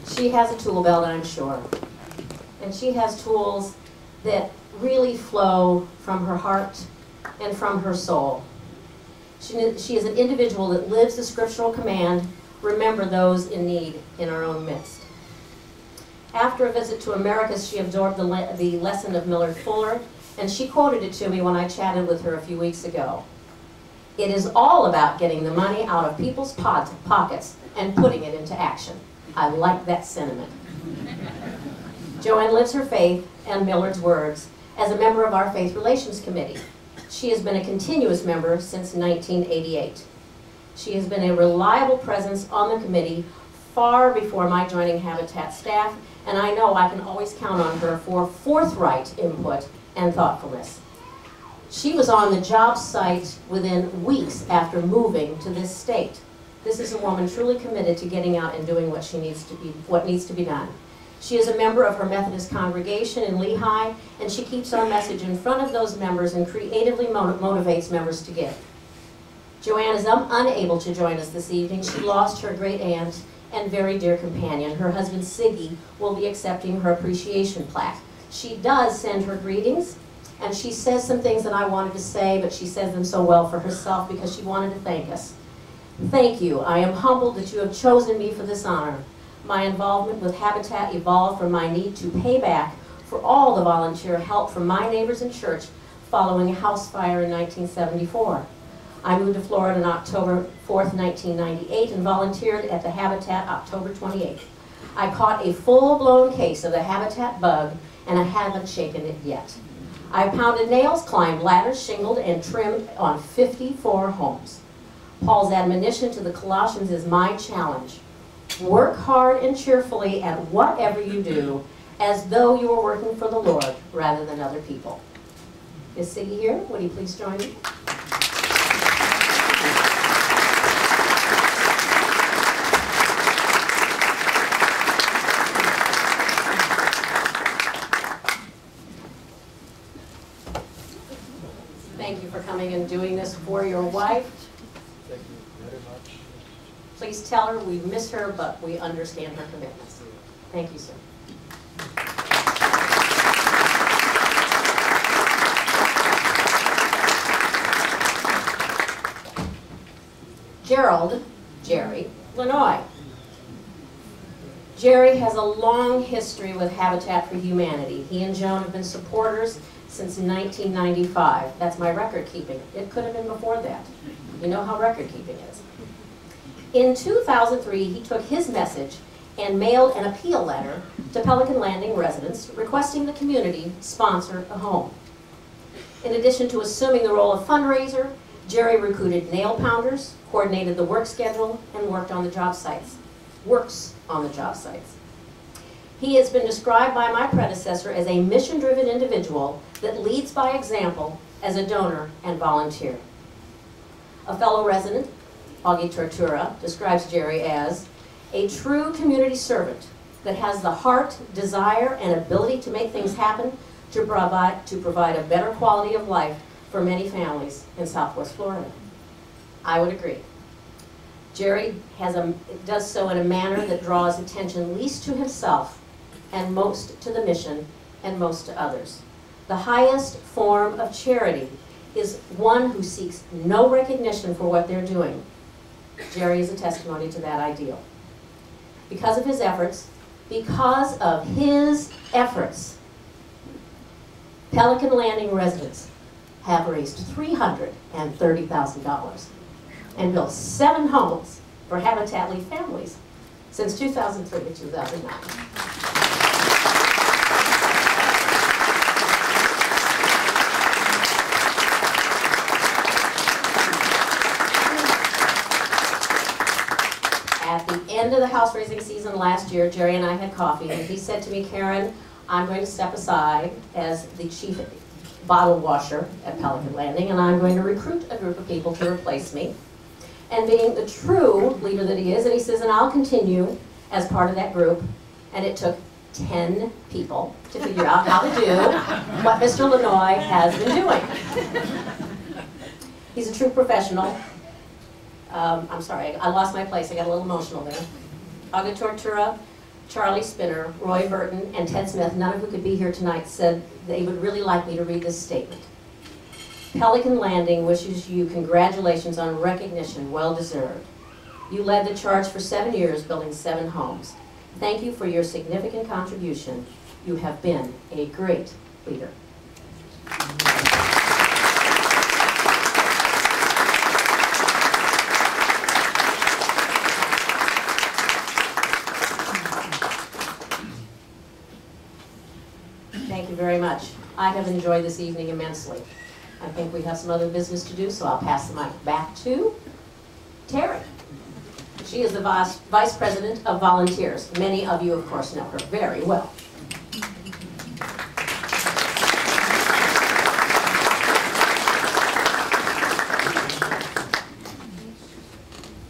She has a tool belt, I'm sure. And she has tools that really flow from her heart and from her soul. She is an individual that lives the scriptural command, remember those in need in our own midst. After a visit to Americas, she absorbed the lesson of Millard Fuller, and she quoted it to me when I chatted with her a few weeks ago. It is all about getting the money out of people's pockets and putting it into action. I like that sentiment. Joanne lives her faith and Millard's words as a member of our Faith Relations Committee. She has been a continuous member since 1988. She has been a reliable presence on the committee far before my joining Habitat staff, and I know I can always count on her for forthright input and thoughtfulness. She was on the job site within weeks after moving to this state. This is a woman truly committed to getting out and doing what needs to be done. She is a member of her Methodist congregation in Lehigh, and she keeps our message in front of those members and creatively motivates members to give. Joanne is unable to join us this evening. She lost her great aunt and very dear companion. Her husband, Siggy, will be accepting her appreciation plaque. She does send her greetings, and she says some things that I wanted to say, but she says them so well for herself because she wanted to thank us. Thank you. I am humbled that you have chosen me for this honor. My involvement with Habitat evolved from my need to pay back for all the volunteer help from my neighbors in church following a house fire in 1974. I moved to Florida on October 4th, 1998 and volunteered at the Habitat October 28th. I caught a full-blown case of the Habitat bug, and I haven't shaken it yet. I pounded nails, climbed ladders, shingled, and trimmed on 54 homes. Paul's admonition to the Colossians is my challenge. Work hard and cheerfully at whatever you do, as though you were working for the Lord rather than other people. Is Siggy here? Would you please join me? Thank you for coming and doing this for your wife. Thank you very much. Please tell her we miss her, but we understand her commitments. Thank you, sir. Jerry Lanoy. Jerry has a long history with Habitat for Humanity. He and Joan have been supporters since 1995. That's my record keeping. It could have been before that. You know how record keeping is. In 2003, he took his message and mailed an appeal letter to Pelican Landing residents requesting the community sponsor a home. In addition to assuming the role of fundraiser, Jerry recruited nail pounders, coordinated the work schedule, and works on the job sites. He has been described by my predecessor as a mission-driven individual that leads by example as a donor and volunteer. A fellow resident, Augie Tortura, describes Jerry as a true community servant that has the heart, desire, and ability to make things happen to provide a better quality of life for many families in Southwest Florida. I would agree. Jerry does so in a manner that draws attention least to himself and most to the mission and most to others. The highest form of charity is one who seeks no recognition for what they're doing. Jerry is a testimony to that ideal. Because of his efforts, Pelican Landing residents have raised $330,000 and built 7 homes for Habitat Leaf families since 2003 to 2009. At the end of the house raising season last year, Jerry and I had coffee, and he said to me, Karen, I'm going to step aside as the chief bottle washer at Pelican Landing, and I'm going to recruit a group of people to replace me. And being the true leader that he is, and he says, and I'll continue as part of that group. And it took 10 people to figure out how to do what Mr. Lanoy has been doing. He's a true professional. I'm sorry, I lost my place. I got a little emotional there. Augie Tortura Charlie Spinner, Roy Burton, and Ted Smith, none of who could be here tonight, said they would really like me to read this statement. Pelican Landing wishes you congratulations on recognition, well deserved. You led the charge for 7 years, building 7 homes. Thank you for your significant contribution. You have been a great leader. Thank you very much. I have enjoyed this evening immensely. I think we have some other business to do, so I'll pass the mic back to Terry. She is the Vice President of Volunteers. Many of you, of course, know her very well.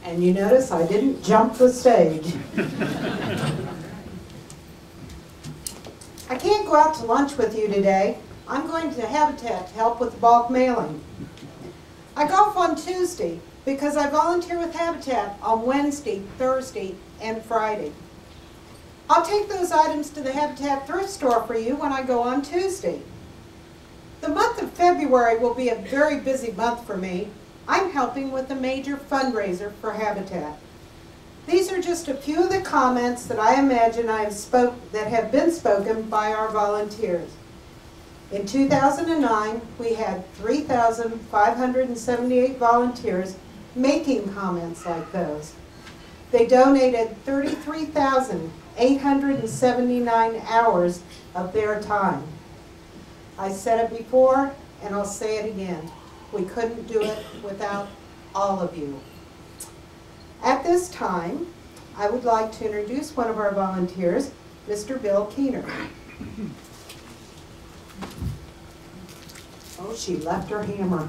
And you notice I didn't jump the stage. I can't go out to lunch with you today. I'm going to Habitat to help with the bulk mailing. I golf on Tuesday because I volunteer with Habitat on Wednesday, Thursday, and Friday. I'll take those items to the Habitat thrift store for you when I go on Tuesday. The month of February will be a very busy month for me. I'm helping with a major fundraiser for Habitat. These are just a few of the comments that I imagine that have been spoken by our volunteers. In 2009, we had 3,578 volunteers making comments like those. They donated 33,879 hours of their time. I said it before, and I'll say it again. We couldn't do it without all of you. At this time, I would like to introduce one of our volunteers, Mr. Bill Keener. Oh, she left her hammer.